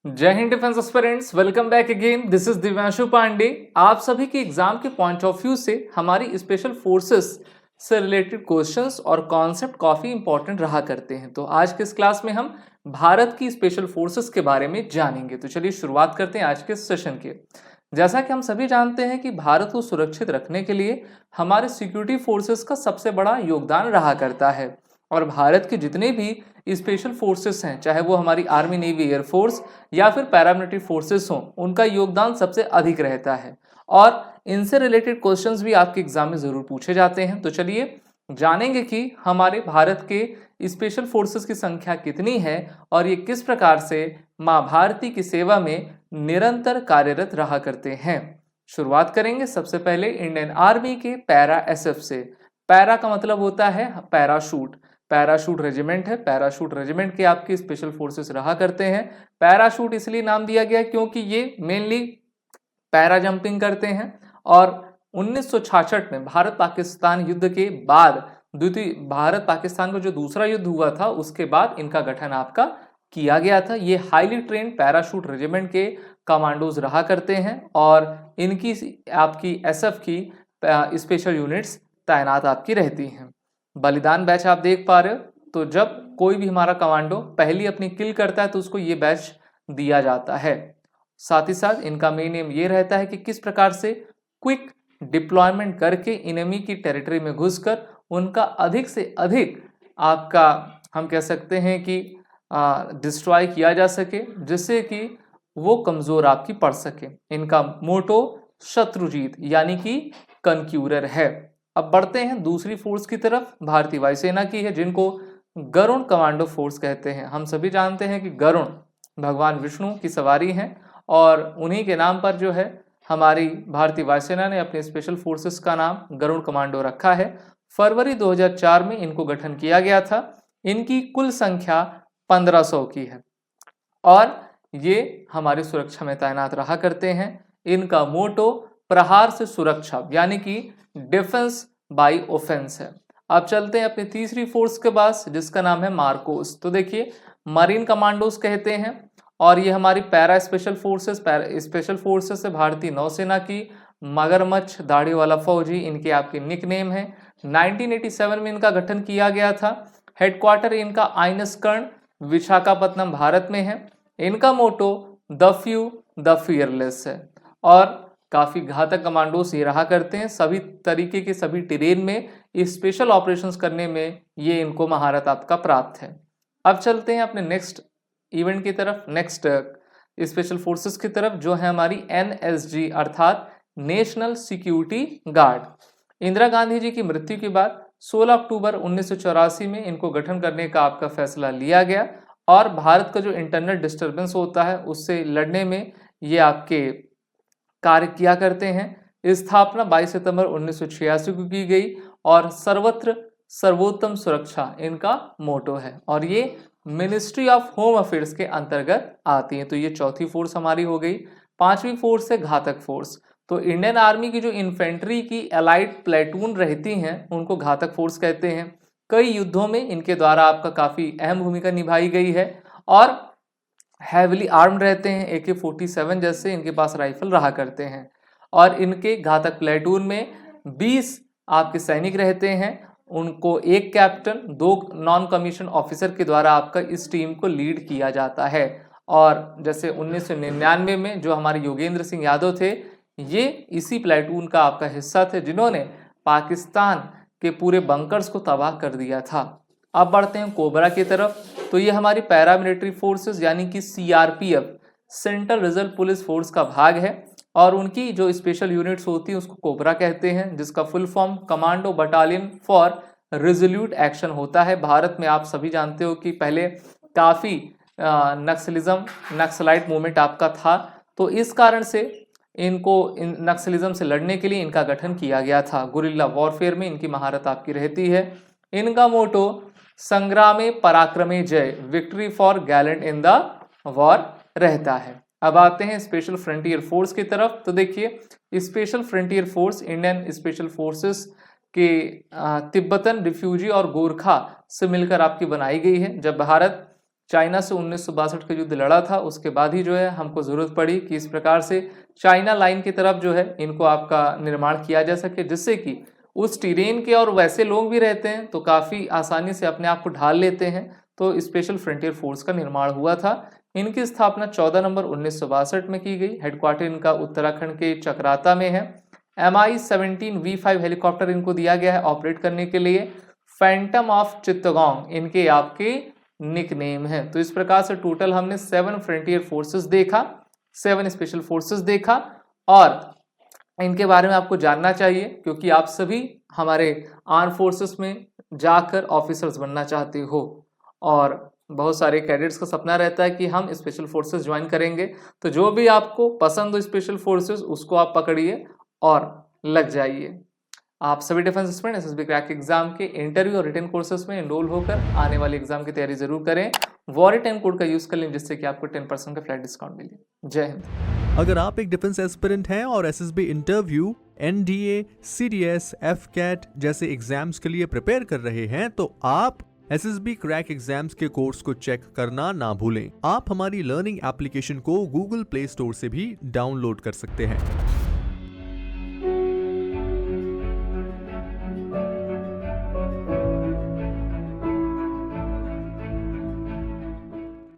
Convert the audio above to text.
जय Hind defence aspirants, welcome back again. This is Divyanshu Pandey. आप सभी के एग्जाम के पॉइंट ऑफ व्यू से हमारी स्पेशल फोर्सेस से रिलेटेड क्वेश्चंस और कॉन्सेप्ट काफी इंपॉर्टेंट रहा करते हैं। तो आज के इस क्लास में हम भारत की स्पेशल फोर्सेस के बारे में जानेंगे। तो चलिए शुरुआत करते हैं आज के सेशन के। जैसा कि हम सभी जानते हैं कि भारत को सुरक्षित रखने के लिए हमारे सिक्योरिटी फोर्सेस का सबसे बड़ा योगदान रहा करता है। और भारत के जितने भी स्पेशल फोर्सेस हैं, चाहे वो हमारी आर्मी, नेवी, एयरफोर्स या फिर पैरामिलिट्री फोर्सेस हों, उनका योगदान सबसे अधिक रहता है। और इनसे रिलेटेड क्वेश्चंस भी आपके एग्जाम में जरूर पूछे जाते हैं। तो चलिए जानेंगे कि हमारे भारत के स्पेशल फोर्सेस की संख्या कितनी है और ये किस प्रकार से मां भारती की सेवा में निरंतर कार्यरत रहा करते हैं। शुरुआत करेंगे सबसे पहले इंडियन आर्मी के पैरा एसएफ से। पैरा का मतलब होता है पैराशूट। पैराशूट रेजिमेंट है। पैराशूट रेजिमेंट के आपके स्पेशल फोर्सेस रहा करते हैं। पैराशूट इसलिए नाम दिया गया क्योंकि ये मेनली पैरा जंपिंग करते हैं। और 1966 में भारत पाकिस्तान युद्ध के बाद, द्वितीय भारत पाकिस्तान का जो दूसरा युद्ध हुआ था, उसके बाद इनका गठन आपका किया गया था। ये हाईली ट्रेन पैराशूट रेजिमेंट के कमांडोज रहा करते हैं और इनकी आपकी एसएफ की स्पेशल यूनिट्स तैनात आपकी रहती हैं। बलिदान बैच आप देख पा रहे हो। तो जब कोई भी हमारा कमांडो पहली अपनी किल करता है तो उसको ये बैच दिया जाता है। साथ ही साथ इनका मेन एम ये रहता है कि किस प्रकार से क्विक डिप्लॉयमेंट करके इनेमी की टेरिटरी में घुसकर उनका अधिक से अधिक आपका, हम कह सकते हैं कि डिस्ट्रॉय किया जा सके, जिससे कि वो कमजोर आपकी पड़ सके। इनका मोटो शत्रुजीत यानी कि कनक्यूरर है। अब बढ़ते हैं दूसरी फोर्स की तरफ। भारतीय वायुसेना की है, जिनको गरुण कमांडो फोर्स कहते हैं। हम सभी जानते हैं कि गरुण भगवान विष्णु की सवारी हैं और उन्हीं के नाम पर जो है हमारी भारतीय वायुसेना ने अपने स्पेशल फोर्सेस का नाम गरुण कमांडो रखा है। फरवरी 2004 में इनको गठन किया गया था। इनकी कुल संख्या 1500 की है और ये हमारी सुरक्षा में तैनात रहा करते हैं। इनका मोटो प्रहार से सुरक्षा यानी कि डिफेंस बाय ऑफेंस है। अब चलते हैं अपनी तीसरी फोर्स के पास, जिसका नाम है मार्कोस। तो देखिए, मरीन कमांडोज कहते हैं और ये हमारी पैरा स्पेशल फोर्सेस है भारतीय नौसेना की। मगरमच्छ दाढ़ी वाला फौजी इनके आपके निक नेम है। 1987 में इनका गठन किया गया था। हेडक्वार्टर इनका आइनस कर्ण, विशाखापत्तनम, भारत में है। इनका मोटो द फ्यू द फियरलेस है और काफी घातक कमांडोस ये रहा करते हैं। सभी तरीके के सभी टेरेन में स्पेशल ऑपरेशंस करने में ये इनको महारत आपका प्राप्त है। अब चलते हैं अपने नेक्स्ट इवेंट की तरफ, नेक्स्ट स्पेशल फोर्सेस की तरफ, जो है हमारी एनएसजी अर्थात national security guard. Indira Gandhi ji की मृत्यु के बाद 16 अक्टूबर 1984 में इनको गठन करने का आपका फैसला लिया गया और भारत का जो इंटरनल डिस्टर्बेंस होता है उससे लड़ने में ये आपके कार्य किया करते हैं। स्थापना 22 सितंबर 1986 को की गई और सर्वत्र सर्वोत्तम सुरक्षा इनका मोटो है और ये मिनिस्ट्री ऑफ होम अफेयर्स के अंतर्गत आती है। तो ये चौथी फोर्स हमारी हो गई। पांचवी फोर्स है घातक फोर्स। तो इंडियन आर्मी की जो इन्फेंट्री की एलाइड प्लेटून रहती हैं उनको घातक फोर्स कहते हैं। कई युद्धों में इनके द्वारा आपका काफी अहम भूमिका निभाई गई है और हैविली आर्म्ड रहते हैं। AK-47 जैसे इनके पास राइफल रहा करते हैं और इनके घातक प्लेटून में 20 आपके सैनिक रहते हैं। उनको एक कैप्टन, 2 नॉन कमीशन ऑफिसर के द्वारा आपका इस टीम को लीड किया जाता है। और जैसे 1999 में जो हमारे योगेंद्र सिंह यादव थे, ये इसी प्लेटून का आपका हिस्सा थे जिन्होंने पाकिस्तान के पूरे बंकर्स को तबाह कर दिया था। अब बढ़ते हैं कोबरा की तरफ। तो ये हमारी पैरामिलिट्री फोर्सेस यानी कि CRPF, central reserve police force का भाग है और उनकी जो स्पेशल यूनिट्स होती है उसको कोबरा कहते हैं, जिसका full form commando battalion for resolute action होता है। भारत में आप सभी जानते हो कि पहले काफ़ी नक्सलाइट मूवमेंट आपका था, तो इस कारण से इनको नक्सलिज्म से लड़ने के लिए इनका गठन किया गया था। गुरिल्ला वॉरफेयर में इनकी महारत आपकी रहती है। इनका मोटो संग्रामे पराक्रमे जय, victory for Gallant in the war रहता है। अब आते हैं स्पेशल फ्रंटियर फोर्स की तरफ। तो देखिए, special frontier force Indian special forces के तिब्बतन रिफ्यूजी और गोरखा से मिलकर आपकी बनाई गई है। जब भारत चाइना से 1962 का युद्ध लड़ा था, उसके बाद ही जो है हमको ज़रूरत पड़ी कि इस प्रकार से चाइना लाइन की तरफ जो है इनको आपका निर्माण किया जा सके, जिससे कि उस टेरेन के और वैसे लोग भी रहते हैं तो काफ़ी आसानी से अपने आप को ढाल लेते हैं। तो स्पेशल फ्रंटियर फोर्स का निर्माण हुआ था। इनकी स्थापना 14 नवंबर 1962 में की गई। हेडक्वार्टर इनका उत्तराखंड के चक्राता में है। MI-17V5 हेलीकॉप्टर इनको दिया गया है ऑपरेट करने के लिए। फैंटम ऑफ चित्तगोंग इनके आपके निकनेम है। तो इस प्रकार से टोटल हमने 7 फ्रंटियर फोर्सेस देखा, 7 स्पेशल फोर्सेस देखा, और इनके बारे में आपको जानना चाहिए क्योंकि आप सभी हमारे आर्म फोर्सेस में जाकर ऑफिसर्स बनना चाहते हो और बहुत सारे कैडेट्स का सपना रहता है कि हम स्पेशल फोर्सेस ज्वाइन करेंगे। तो जो भी आपको पसंद हो स्पेशल फोर्सेस उसको आप पकड़िए और लग जाइए। आप सभी defence student SSB crack exam के इंटरव्यू और रिटन कोर्सेज में एनरोल होकर आने वाले एग्जाम की तैयारी जरूर करें। वॉर10 कोड का यूज कर लें जिससे कि आपको 10% का फ्लैट डिस्काउंट मिले। जय हिंद। अगर आप एक डिफेंस एस्पिरेंट हैं और SSB interview, NDA, CDS, AFCAT जैसे एग्जाम्स के लिए प्रिपेयर कर रहे हैं तो आप एसएसबी क्रैक एग्जाम्स के कोर्स को चेक करना ना भूलें। आप हमारी लर्निंग एप्लीकेशन को गूगल प्ले स्टोर से भी डाउनलोड कर सकते हैं।